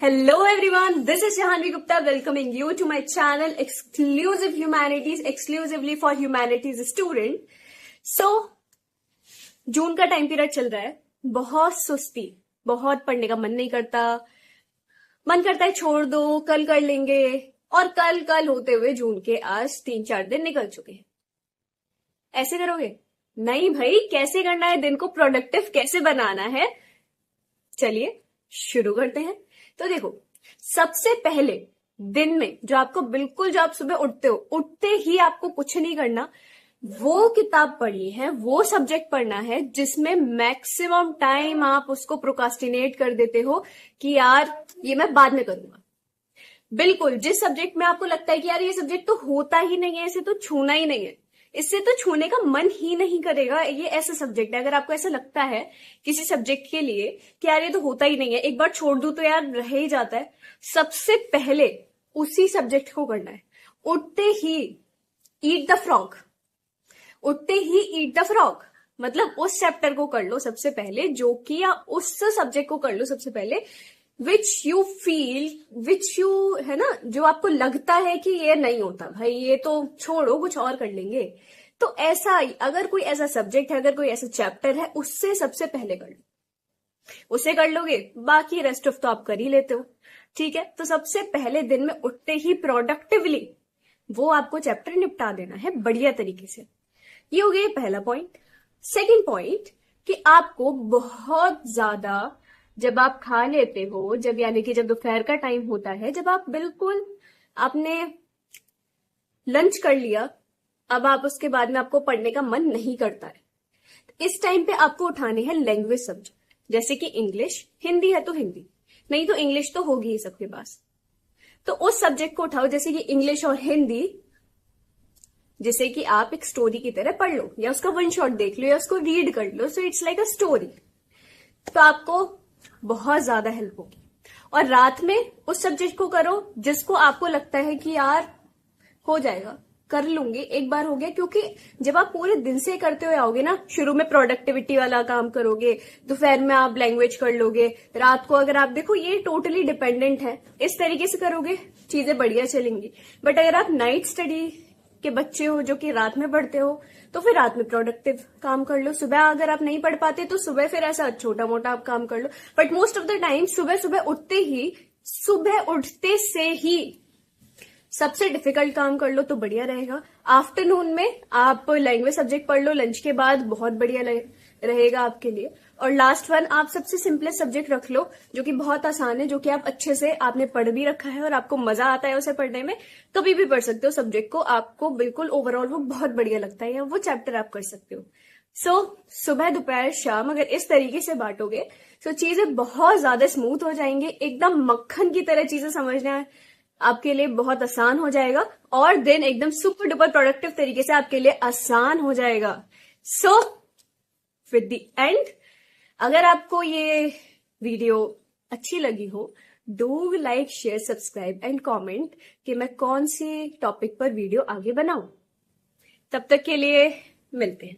Hello everyone, this is Jahanvi Gupta welcoming you to my channel Exclusive Humanities, exclusively for humanities student. So, जून का time period चल रहा है, बहुत सुस्ती, बहुत पढ़ने का मन नहीं करता, मन करता है छोड़ दो, कल कर लेंगे, और कल कल होते हुए जून के आज 3-4 दिन निकल चुके हैं। ऐसे करोगे? नहीं भाई, कैसे करना है, दिन को प्रोडक्टिव कैसे बनाना है, चलिए शुरू करते हैं। तो देखो, सबसे पहले दिन में जो आप सुबह उठते हो, उठते ही आपको कुछ नहीं करना, वो किताब पढ़नी है, वो सब्जेक्ट पढ़ना है जिसमें मैक्सिमम टाइम आप उसको प्रोकास्टिनेट कर देते हो कि यार ये मैं बाद में करूंगा। बिल्कुल, जिस सब्जेक्ट में आपको लगता है कि यार ये सब्जेक्ट तो होता ही नहीं है, इसे तो छूना ही नहीं है, इससे तो छूने का मन ही नहीं करेगा, ये ऐसा सब्जेक्ट है। अगर आपको ऐसा लगता है किसी सब्जेक्ट के लिए कि यार ये तो होता ही नहीं है, एक बार छोड़ दूं तो यार रह ही जाता है, सबसे पहले उसी सब्जेक्ट को करना है। उठते ही ईट द फ्रॉग, उठते ही ईट द फ्रॉग, मतलब उस चैप्टर को कर लो सबसे पहले, जो कि या उस सब्जेक्ट को कर लो सबसे पहले which you feel, which you है ना, जो आपको लगता है कि ये नहीं होता भाई, ये तो छोड़ो, कुछ और कर लेंगे। तो ऐसा, अगर कोई ऐसा सब्जेक्ट है, अगर कोई ऐसा चैप्टर है, उससे सबसे पहले कर लो, उसे कर लोगे, बाकी रेस्ट ऑफ तो आप कर ही लेते हो, ठीक है। तो सबसे पहले दिन में उठते ही प्रोडक्टिवली वो आपको चैप्टर निपटा देना है बढ़िया तरीके से। ये हो गया पहला पॉइंट। सेकेंड पॉइंट कि आपको बहुत ज्यादा, जब आप खा लेते हो, जब यानी कि जब दोपहर का टाइम होता है, जब आप बिल्कुल आपने लंच कर लिया, अब आप उसके बाद में आपको पढ़ने का मन नहीं करता है, इस टाइम पे आपको उठाने हैं लैंग्वेज सब्जेक्ट, जैसे कि इंग्लिश, हिंदी है तो हिंदी, नहीं तो इंग्लिश तो होगी ही सबके पास, तो उस सब्जेक्ट को उठाओ, जैसे कि इंग्लिश और हिंदी, जिसे कि आप एक स्टोरी की तरह पढ़ लो, या उसका वन शॉट देख लो, या उसको रीड कर लो, so it's like a story. तो आपको बहुत ज्यादा हेल्प होगी। और रात में उस सब्जेक्ट को करो जिसको आपको लगता है कि यार हो जाएगा, कर लूंगी, एक बार हो गया, क्योंकि जब आप पूरे दिन से करते हुए आओगे ना, शुरू में प्रोडक्टिविटी वाला काम करोगे, दोपहर में आप लैंग्वेज कर लोगे, रात को अगर आप देखो, ये टोटली डिपेंडेंट है, इस तरीके से करोगे चीजें बढ़िया चलेंगी। बट अगर आप नाइट स्टडी के बच्चे हो, जो कि रात में पढ़ते हो, तो फिर रात में प्रोडक्टिव काम कर लो। सुबह अगर आप नहीं पढ़ पाते तो सुबह फिर ऐसा छोटा मोटा आप काम कर लो, but most of the time सुबह उठते से ही सबसे डिफिकल्ट काम कर लो तो बढ़िया रहेगा। आफ्टरनून में आप लैंग्वेज सब्जेक्ट पढ़ लो, लंच के बाद बहुत बढ़िया रहेगा आपके लिए। और लास्ट वन, आप सबसे सिंपलेस्ट सब्जेक्ट रख लो, जो कि बहुत आसान है, जो कि आप अच्छे से आपने पढ़ भी रखा है और आपको मजा आता है उसे पढ़ने में, कभी भी पढ़ सकते हो सब्जेक्ट को, आपको बिल्कुल ओवरऑल वो बहुत बढ़िया लगता है, या वो चैप्टर आप कर सकते हो। सुबह दोपहर शाम अगर इस तरीके से बांटोगे तो चीजें बहुत ज्यादा स्मूथ हो जाएंगी, एकदम मक्खन की तरह चीजें समझना आपके लिए बहुत आसान हो जाएगा, और दिन एकदम सुपर डुपर प्रोडक्टिव तरीके से आपके लिए आसान हो जाएगा। सो विद द एंड, अगर आपको ये वीडियो अच्छी लगी हो, do like, share, subscribe and comment कि मैं कौन सी टॉपिक पर वीडियो आगे बनाऊं। तब तक के लिए मिलते हैं।